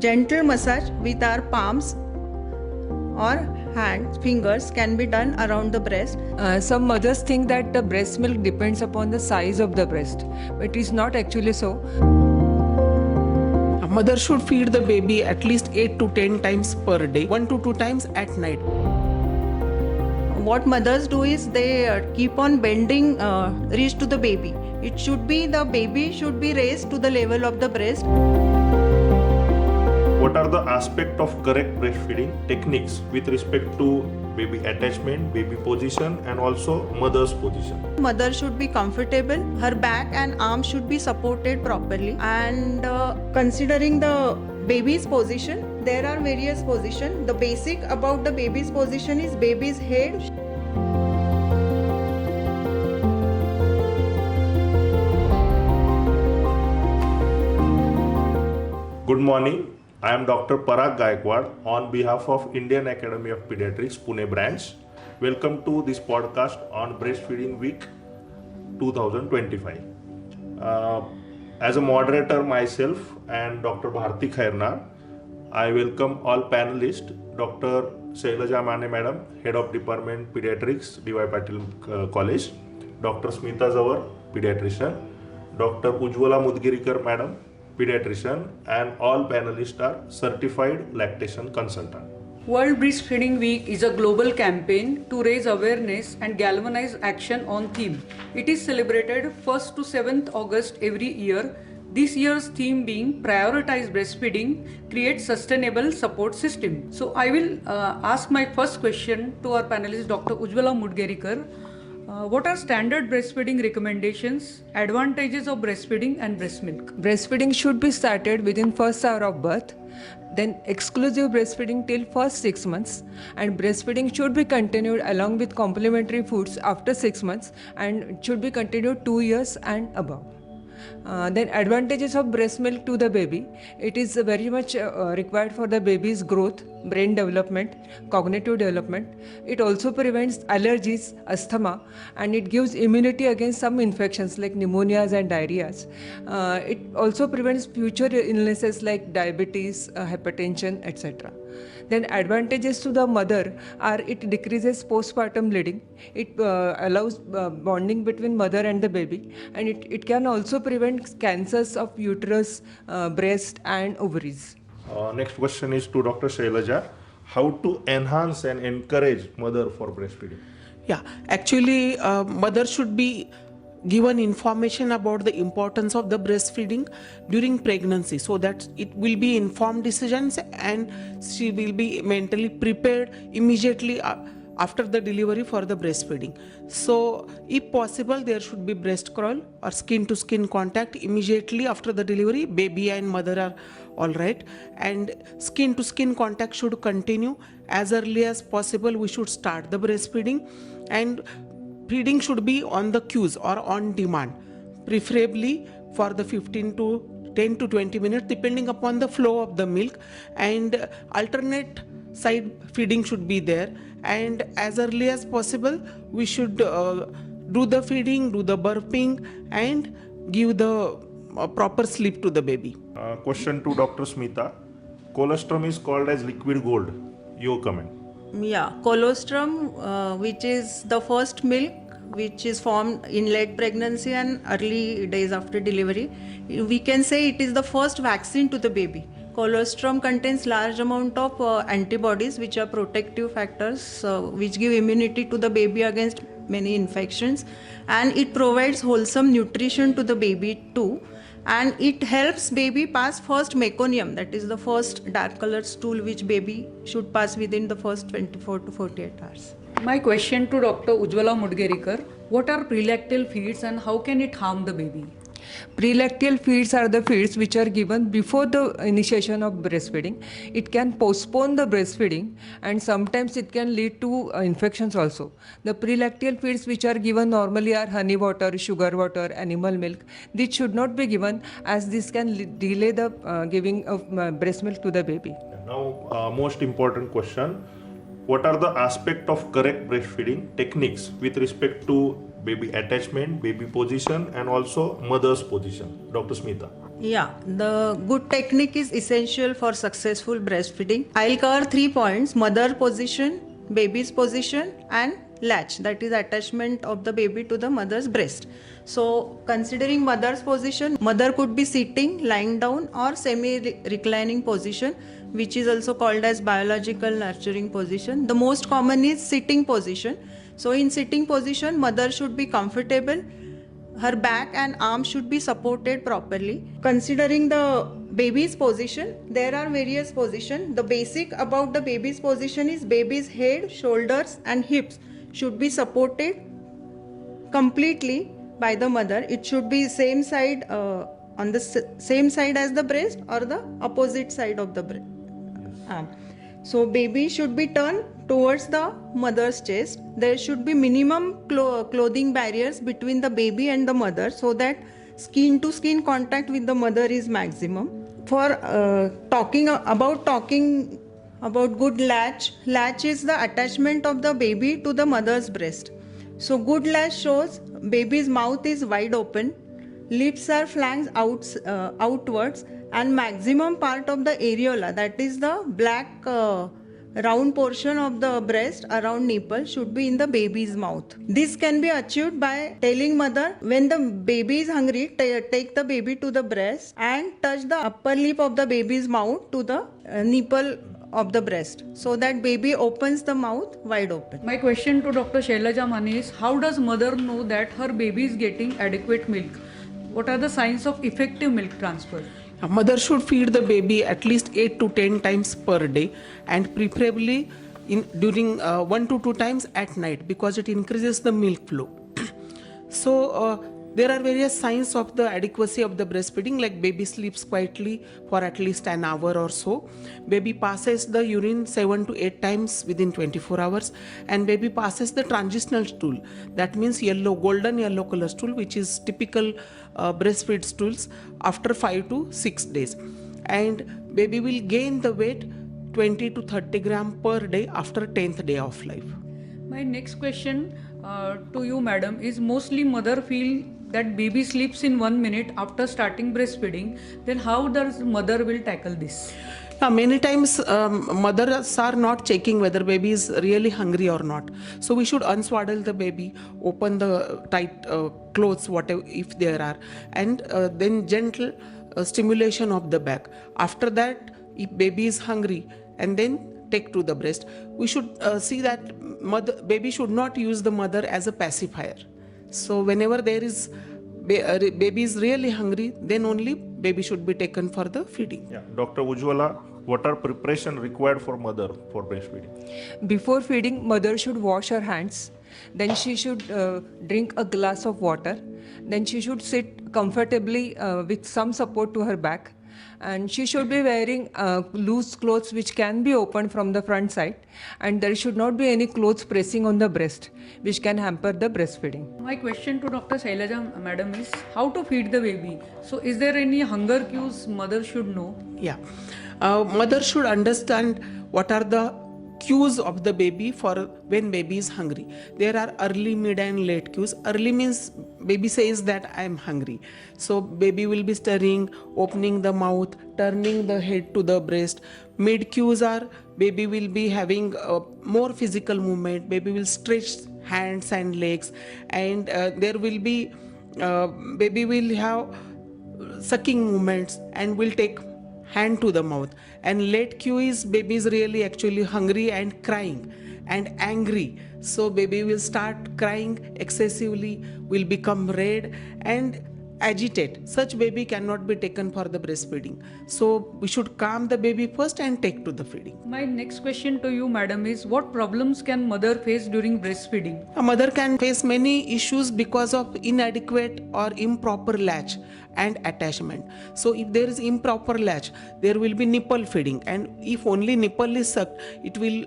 Gentle massage with our palms or hands, fingers can be done around the breast. Some mothers think that the breast milk depends upon the size of the breast, but it is not actually so. A mother should feed the baby at least 8 to 10 times per day, 1 to 2 times at night. What mothers do is they keep on bending reach to the baby. The baby should be raised to the level of the breast. What are the aspects of correct breastfeeding techniques with respect to baby attachment, baby position and also mother's position? Mother should be comfortable. Her back and arms should be supported properly. And considering the baby's position, there are various positions. The basic about the baby's position is baby's head. Good morning. I am Dr. Parag Gaikwad on behalf of Indian Academy of Pediatrics, Pune branch. Welcome to this podcast on Breastfeeding Week 2025. As a moderator myself and Dr. Bharti Khairnar, I welcome all panelists, Dr. Shailaja Mane Madam, Head of Department Pediatrics, D.Y. Patil College, Dr. Smita Zanwar, Pediatrician, Dr. Ujjwala Mudgerikar Madam, Pediatrician, and all panelists are certified lactation consultant. World Breastfeeding Week is a global campaign to raise awareness and galvanize action on theme. It is celebrated 1st to 7th August every year. This year's theme being Prioritise Breastfeeding, Create Sustainable Support System. So I will ask my first question to our panelist Dr. Ujjwala Mudgerikar. What are standard breastfeeding recommendations, advantages of breastfeeding and breast milk? Breastfeeding should be started within first hour of birth, then exclusive breastfeeding till first 6 months, and breastfeeding should be continued along with complementary foods after 6 months and should be continued 2 years and above. Then advantages of breast milk to the baby. It is very much required for the baby's growth, brain development, cognitive development. It also prevents allergies, asthma, and it gives immunity against some infections like pneumonias and diarrheas. It also prevents future illnesses like diabetes, hypertension, etc. Then advantages to the mother are it decreases postpartum bleeding, it allows bonding between mother and the baby, and it can also prevent cancers of uterus, breast and ovaries. Next question is to Dr. Shailaja. How to enhance and encourage mother for breastfeeding? Yeah, actually, mother should be given information about the importance of the breastfeeding during pregnancy so that it will be informed decisions and she will be mentally prepared immediately after the delivery for the breastfeeding. So if possible, there should be breast crawl or skin to skin contact immediately after the delivery. Baby and mother are all right, and skin to skin contact should continue as early as possible. We should start the breastfeeding, and feeding should be on the cues or on demand, preferably for the 10 to 20 minutes depending upon the flow of the milk, and alternate side feeding should be there, and as early as possible we should do the feeding, do the burping and give the proper sleep to the baby. Question to Dr. Smita. Colostrum is called as liquid gold. Your comment? Yeah, colostrum, which is the first milk which is formed in late pregnancy and early days after delivery. We can say it is the first vaccine to the baby. Colostrum contains large amount of antibodies which are protective factors which give immunity to the baby against many infections, and it provides wholesome nutrition to the baby too, and it helps baby pass first meconium, that is the first dark colored stool which baby should pass within the first 24 to 48 hours. My question to Dr. Ujjwala Mudgerikar, what are prelacteal feeds and how can it harm the baby? Prelacteal feeds are the feeds which are given before the initiation of breastfeeding. It can postpone the breastfeeding and sometimes it can lead to infections also. The prelacteal feeds which are given normally are honey water, sugar water, animal milk. This should not be given as this can delay the giving of breast milk to the baby. Now, most important question. What are the aspects of correct breastfeeding techniques with respect to baby attachment, baby position and also mother's position? Dr. Smita. Yeah, the good technique is essential for successful breastfeeding. I'll cover 3 points: mother position, baby's position, and latch, that is attachment of the baby to the mother's breast. So, considering mother's position, mother could be sitting, lying down, or semi reclining position, which is also called as biological nurturing position. The most common is sitting position. So, in sitting position, mother should be comfortable. Her back and arms should be supported properly. Considering the baby's position, there are various positions. The basic about the baby's position is baby's head, shoulders and hips should be supported completely by the mother. It should be same side on the same side as the breast or the opposite side of the arm. So baby should be turned towards the mother's chest. There should be minimum clothing barriers between the baby and the mother, so that skin to skin contact with the mother is maximum. For talking about good latch is the attachment of the baby to the mother's breast. So good latch shows baby's mouth is wide open, lips are flanked outwards, and maximum part of the areola, that is the black round portion of the breast around nipple, should be in the baby's mouth. This can be achieved by telling mother, when the baby is hungry, take the baby to the breast and touch the upper lip of the baby's mouth to the nipple of the breast, so that baby opens the mouth wide open. My question to Dr. Shailaja Mane is, how does mother know that her baby is getting adequate milk? What are the signs of effective milk transfer? A mother should feed the baby at least 8 to 10 times per day, and preferably during 1 to 2 times at night, because it increases the milk flow. So there are various signs of the adequacy of the breastfeeding, like baby sleeps quietly for at least an hour or so, baby passes the urine 7 to 8 times within 24 hours, and baby passes the transitional stool, that means golden yellow color stool, which is typical breastfeed stools, after 5 to 6 days, and baby will gain the weight 20 to 30 gram per day after 10th day of life. My next question to you, madam, is mostly mother feel that baby sleeps in 1 minute after starting breastfeeding. Then how does mother will tackle this? Many times mothers are not checking whether baby is really hungry or not. So we should unswaddle the baby, open the tight clothes, whatever if there are, and then gentle stimulation of the back. After that, if baby is hungry, and then take to the breast. We should see that baby should not use the mother as a pacifier. So whenever there is baby is really hungry, then only baby should be taken for the feeding. Yeah, Dr. Ujjwala, what are preparation required for mother for breastfeeding? Before feeding, mother should wash her hands. Then she should drink a glass of water. Then she should sit comfortably with some support to her back. And she should be wearing loose clothes which can be opened from the front side, and there should not be any clothes pressing on the breast which can hamper the breastfeeding. My question to Dr. Shailaja madam is, how to feed the baby? So is there any hunger cues mother should know? Yeah, mother should understand what are the cues of the baby for when baby is hungry. There are early, mid and late cues. Early means baby says that I am hungry. So baby will be stirring, opening the mouth, turning the head to the breast. Mid cues are baby will be having more physical movement. Baby will stretch hands and legs, and there will be baby will have sucking movements and will take hand to the mouth. And late cue is baby is really actually hungry and crying and angry. So baby will start crying excessively, will become red and agitate. Such baby cannot be taken for the breastfeeding. So we should calm the baby first and take to the feeding. My next question to you, madam, is what problems can mother face during breastfeeding? A mother can face many issues because of inadequate or improper latch and attachment. So if there is improper latch, there will be nipple feeding, and if only nipple is sucked, it will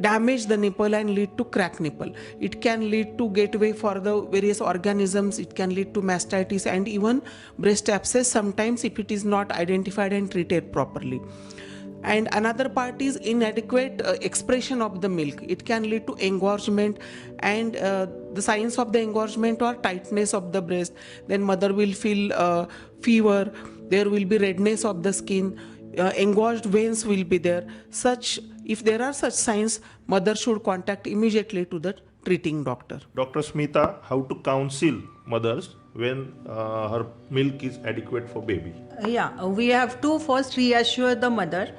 damage the nipple and lead to cracked nipple. It can lead to gateway for the various organisms. It can lead to mastitis and even breast abscess sometimes if it is not identified and treated properly. And another part is inadequate expression of the milk. It can lead to engorgement, and the signs of the engorgement or tightness of the breast. Then mother will feel fever, there will be redness of the skin, engorged veins will be there. If there are such signs, mother should contact immediately to the treating doctor. Dr. Smita, how to counsel mothers when her milk is adequate for baby? Yeah, we have to first reassure the mother.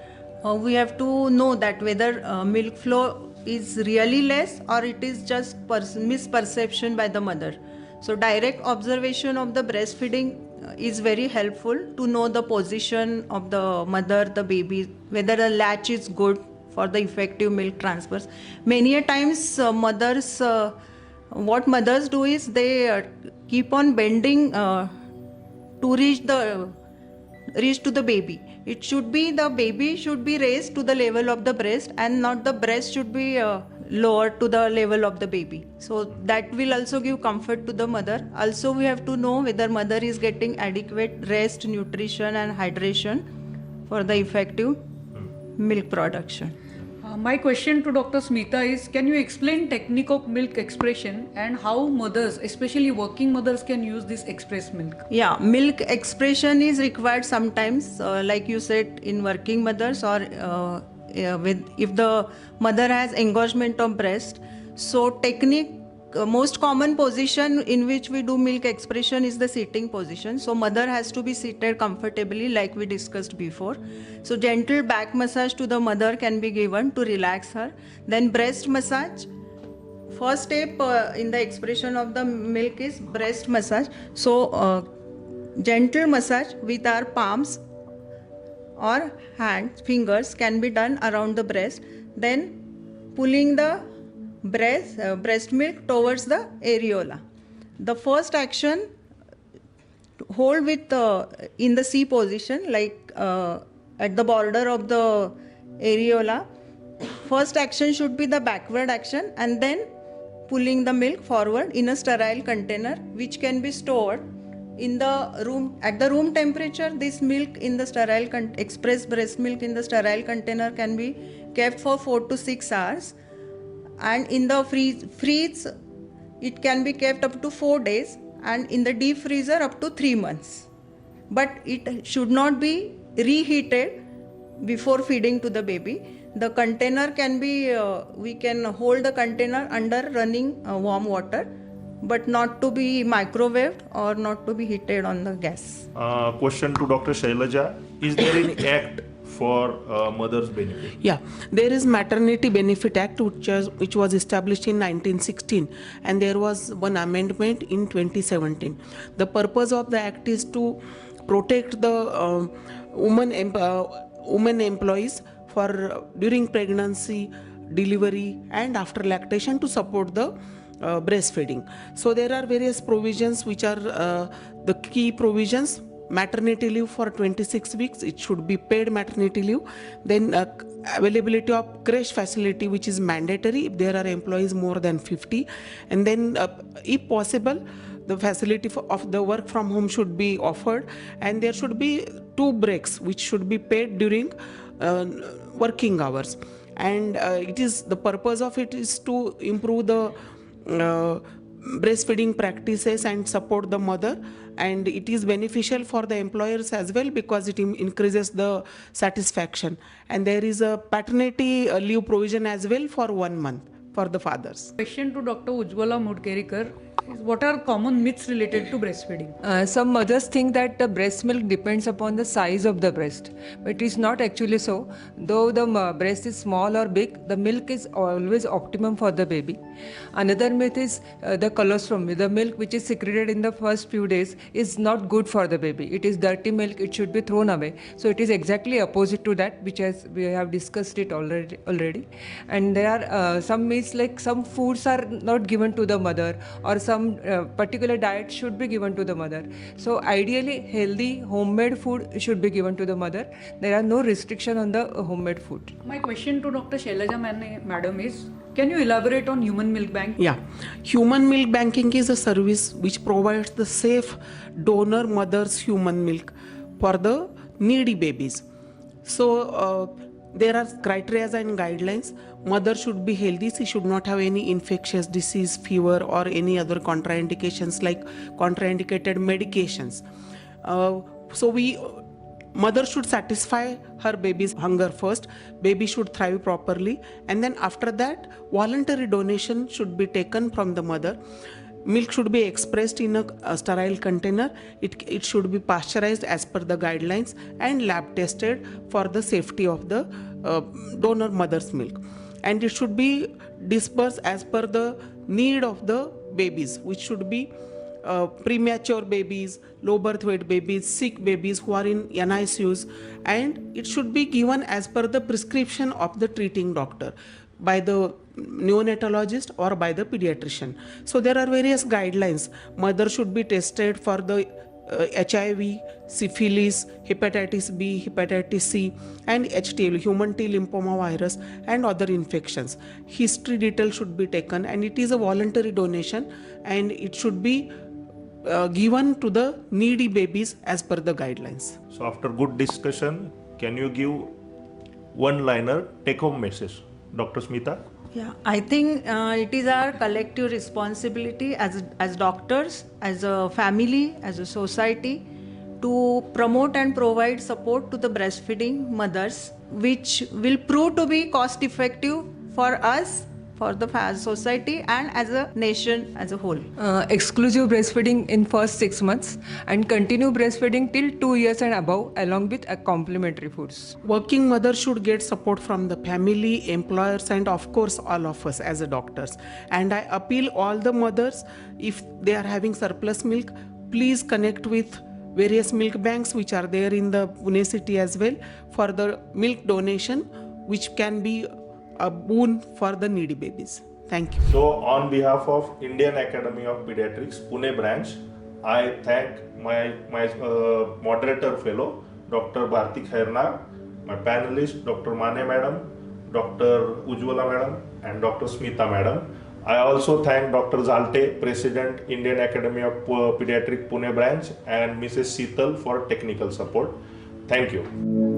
We have to know that whether milk flow is really less or it is just misperception by the mother. So direct observation of the breastfeeding is very helpful to know the position of the mother, the baby, whether the latch is good for the effective milk transfers. Many a times what mothers do is they keep on bending to reach to the baby. It should be the baby should be raised to the level of the breast and not the breast should be lower to the level of the baby. So that will also give comfort to the mother. Also we have to know whether mother is getting adequate rest, nutrition and hydration for the effective milk production. My question to Dr. Smita is, can you explain technique of milk expression and how mothers, especially working mothers, can use this express milk? Yeah, milk expression is required sometimes, like you said, in working mothers or if the mother has engorgement of breast. So technique, most common position in which we do milk expression is the sitting position. So mother has to be seated comfortably like we discussed before. So gentle back massage to the mother can be given to relax her. Then breast massage. First step in the expression of the milk is breast massage. So gentle massage with our palms or hands, fingers can be done around the breast. Then pulling the breast milk towards the areola. The first action, hold with in the C position, like at the border of the areola. First action should be the backward action and then pulling the milk forward in a sterile container which can be stored in the room at the room temperature. This milk in the sterile express breast milk in the sterile container can be kept for 4 to 6 hours. And in the freeze, it can be kept up to 4 days, and in the deep freezer up to 3 months. But it should not be reheated before feeding to the baby. The container can be, we can hold the container under running warm water, but not to be microwaved or not to be heated on the gas. Question to Dr. Shailaja, is there any act for mother's benefit? Yeah, there is Maternity Benefit Act which was established in 1916 and there was one amendment in 2017. The purpose of the act is to protect the women employees for during pregnancy, delivery and after lactation to support the breastfeeding. So there are various provisions which are the key provisions. Maternity leave for 26 weeks, it should be paid maternity leave. Then availability of creche facility which is mandatory if there are employees more than 50. And then if possible, the facility of the work from home should be offered, and there should be 2 breaks which should be paid during working hours. And the purpose of it is to improve the breastfeeding practices and support the mother, and it is beneficial for the employers as well because it increases the satisfaction. And there is a paternity leave provision as well for 1 month for the fathers. Question to Dr. Ujjwala Mudgerikar is, what are common myths related to breastfeeding? Some mothers think that the breast milk depends upon the size of the breast, but it is not actually so. Though the breast is small or big, the milk is always optimum for the baby. Another myth is the colostrum, the milk which is secreted in the first few days is not good for the baby. It is dirty milk, it should be thrown away. So it is exactly opposite to that, which we have discussed it already. And there are some myths like some foods are not given to the mother, or some particular diet should be given to the mother. So ideally healthy homemade food should be given to the mother. There are no restriction on the homemade food. My question to Dr. Shailaja Mane, madam, is, can you elaborate on human milk bank? Yeah, human milk banking is a service which provides the safe donor mother's human milk for the needy babies. So there are criteria and guidelines. Mother should be healthy, she should not have any infectious disease, fever or any other contraindications like contraindicated medications. So mother should satisfy her baby's hunger first. Baby should thrive properly, and then after that, voluntary donation should be taken from the mother. Milk should be expressed in a sterile container. It should be pasteurized as per the guidelines and lab tested for the safety of the donor mother's milk. And it should be dispersed as per the need of the babies, which should be premature babies, low birth weight babies, sick babies who are in NICUs, and it should be given as per the prescription of the treating doctor by the neonatologist or by the pediatrician. So there are various guidelines. Mother should be tested for the HIV, syphilis, hepatitis B, hepatitis C, and HTL, human T lymphoma virus, and other infections. History detail should be taken, and it is a voluntary donation, and it should be given to the needy babies as per the guidelines. So after good discussion, can you give one-liner take-home message, Dr. Smita? Yeah, I think it is our collective responsibility as doctors, as a family, as a society, to promote and provide support to the breastfeeding mothers, which will prove to be cost effective for us, for the society, and as a nation as a whole. Exclusive breastfeeding in first 6 months and continue breastfeeding till 2 years and above along with complementary foods. Working mothers should get support from the family, employers, and of course all of us as a doctors. And I appeal all the mothers, if they are having surplus milk, please connect with various milk banks which are there in the Pune city as well for the milk donation, which can be a boon for the needy babies. Thank you. So on behalf of Indian Academy of Pediatrics, Pune branch, I thank my moderator fellow, Dr. Bharti Khairnar, my panelist, Dr. Mane madam, Dr. Ujjwala madam, and Dr. Smita madam. I also thank Dr. Zalte, President, Indian Academy of Pediatric Pune branch, and Mrs. Seetal for technical support. Thank you.